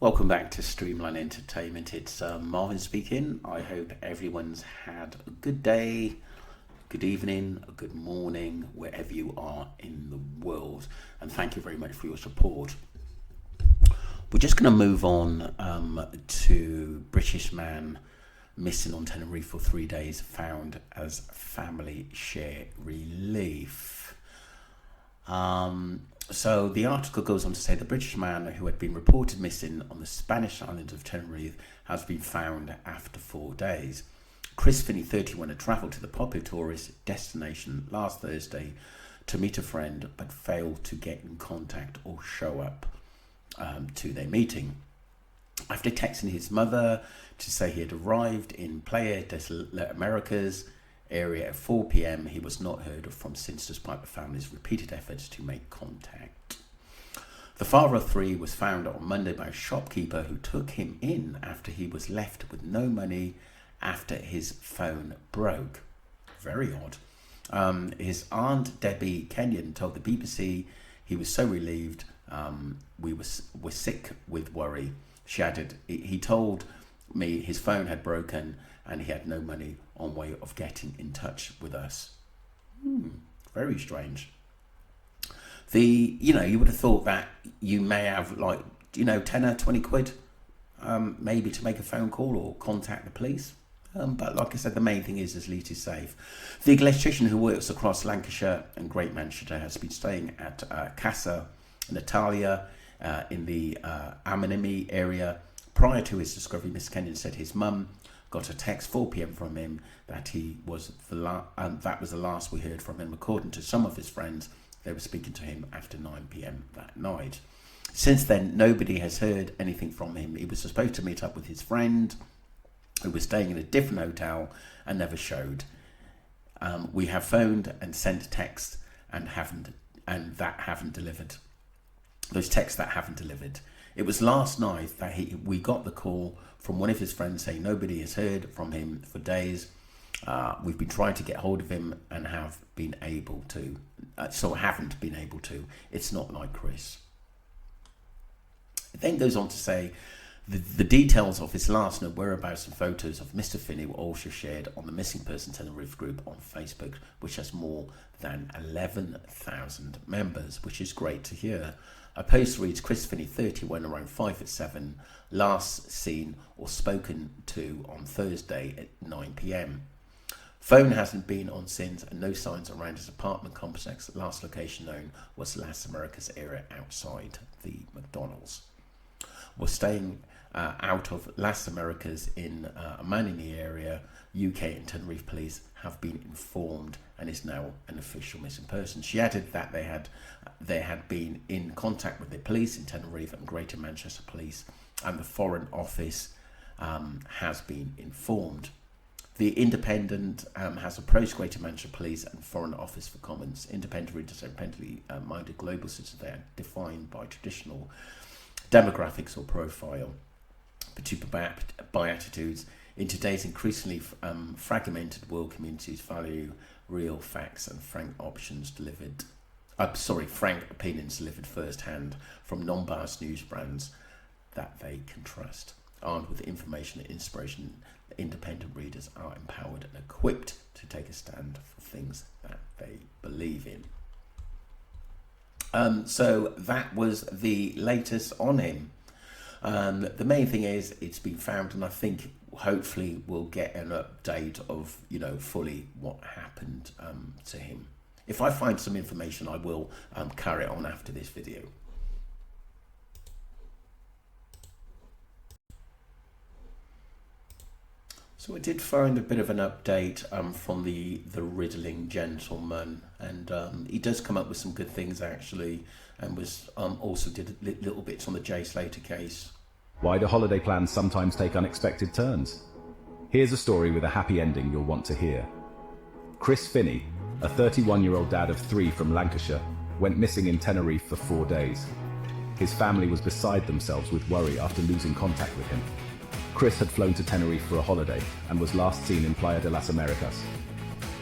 Welcome back to Streamline Entertainment. It's Marvin speaking. I hope everyone's had a good day, good evening, a good morning, wherever you are in the world. And thank you very much for your support. We're just going to move on to British man missing on Tenerife for 3 days, found as family share relief. So the article goes on to say the British man who had been reported missing on the Spanish island of Tenerife has been found after 4 days. Kris, 31, had travelled to the popular tourist destination last Thursday to meet a friend, but failed to get in contact or show up to their meeting. After texting his mother to say he had arrived in Playa de las Americas area at 4 p.m, he was not heard of from since, despite the family's repeated efforts to make contact. The father of 3 was found on Monday by a shopkeeper who took him in after he was left with no money after his phone broke. Very odd. His aunt Debbie Kenyon told the BBC he was so relieved. We were sick with worry. She added, he told me his phone had broken and he had no money on way of getting in touch with us. Very strange. You would have thought that you may have 10 or 20 quid, maybe to make a phone call or contact the police. But like I said, the main thing is at least he's safe. The electrician who works across Lancashire and Great Manchester has been staying at Casa Natalia in the Amanimi area. Prior to his discovery, Miss Kenyon said his mum got a text 4 p.m. from him that that was the last we heard from him. According to some of his friends, they were speaking to him after 9 p.m. that night. Since then, nobody has heard anything from him. He was supposed to meet up with his friend, who was staying in a different hotel, and never showed. We have phoned and sent texts and that haven't delivered. Those texts that haven't delivered. It was last night that we got the call from one of his friends saying nobody has heard from him for days. We've been trying to get hold of him and haven't been able to. It's not like Kris. It then goes on to say the details of his last known whereabouts and photos of Mr. Finney were also shared on the Missing Person Tenerife group on Facebook, which has more than 11,000 members, which is great to hear. A post reads, Kris Finney, 31, around 5'7", last seen or spoken to on Thursday at 9 p.m. Phone hasn't been on since, and no signs around his apartment complex. Last location known was Las Americas area outside the McDonald's. Was staying out of Las Americas in Manini area. UK and Tenerife police have been informed and is now an official missing person. She added that they had been in contact with the police in Tenerife and Greater Manchester Police, and the Foreign Office has been informed. The Independent has approached Greater Manchester Police and Foreign Office for comments. Independent readers are independently minded global citizens. They are defined by traditional demographics or profile, but by attitudes. In today's increasingly fragmented world, communities value real facts and frank opinions delivered firsthand from non-biased news brands that they can trust. Armed with information and inspiration, independent readers are empowered and equipped to take a stand for things that they believe in. So that was the latest on him. The main thing is it's been found, and I think hopefully we'll get an update of fully what happened to him. If I find some information, I will carry it on after this video. So I did find a bit of an update from the riddling gentleman, and he does come up with some good things actually, and was also did little bits on the Jay Slater case. Why do holiday plans sometimes take unexpected turns? Here's a story with a happy ending you'll want to hear. Kris Finney, a 31-year-old dad of 3 from Lancashire, went missing in Tenerife for 4 days. His family was beside themselves with worry after losing contact with him. Kris had flown to Tenerife for a holiday and was last seen in Playa de las Americas.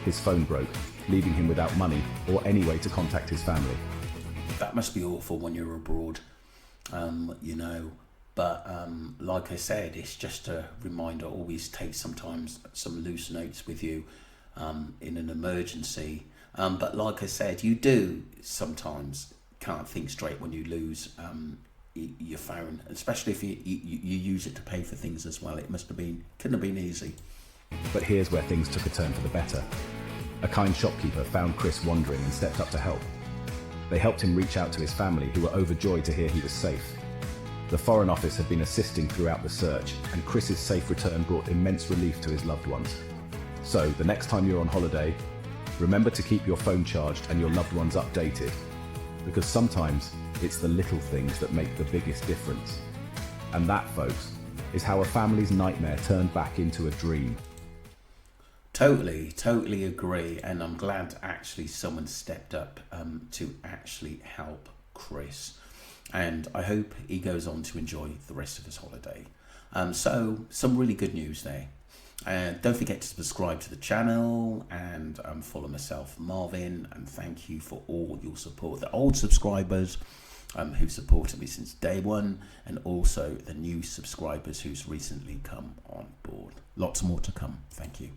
His phone broke, leaving him without money or any way to contact his family. That must be awful when you're abroad, But like I said, it's just a reminder, always take sometimes some loose notes with you in an emergency. But like I said, you do sometimes can't think straight when you lose your phone, especially if you use it to pay for things as well. It couldn't have been easy. But here's where things took a turn for the better. A kind shopkeeper found Chris wandering and stepped up to help. They helped him reach out to his family, who were overjoyed to hear he was safe. The Foreign Office had been assisting throughout the search, and Chris's safe return brought immense relief to his loved ones. So, the next time you're on holiday, remember to keep your phone charged and your loved ones updated, because sometimes it's the little things that make the biggest difference. And that, folks, is how a family's nightmare turned back into a dream. Totally agree, and I'm glad actually someone stepped up to actually help Chris, and I hope he goes on to enjoy the rest of his holiday. So some really good news there. Don't forget to subscribe to the channel and follow myself, Marvin, and thank you for all your support. The old subscribers who've supported me since day one, and also the new subscribers who's recently come on board. Lots more to come. Thank you.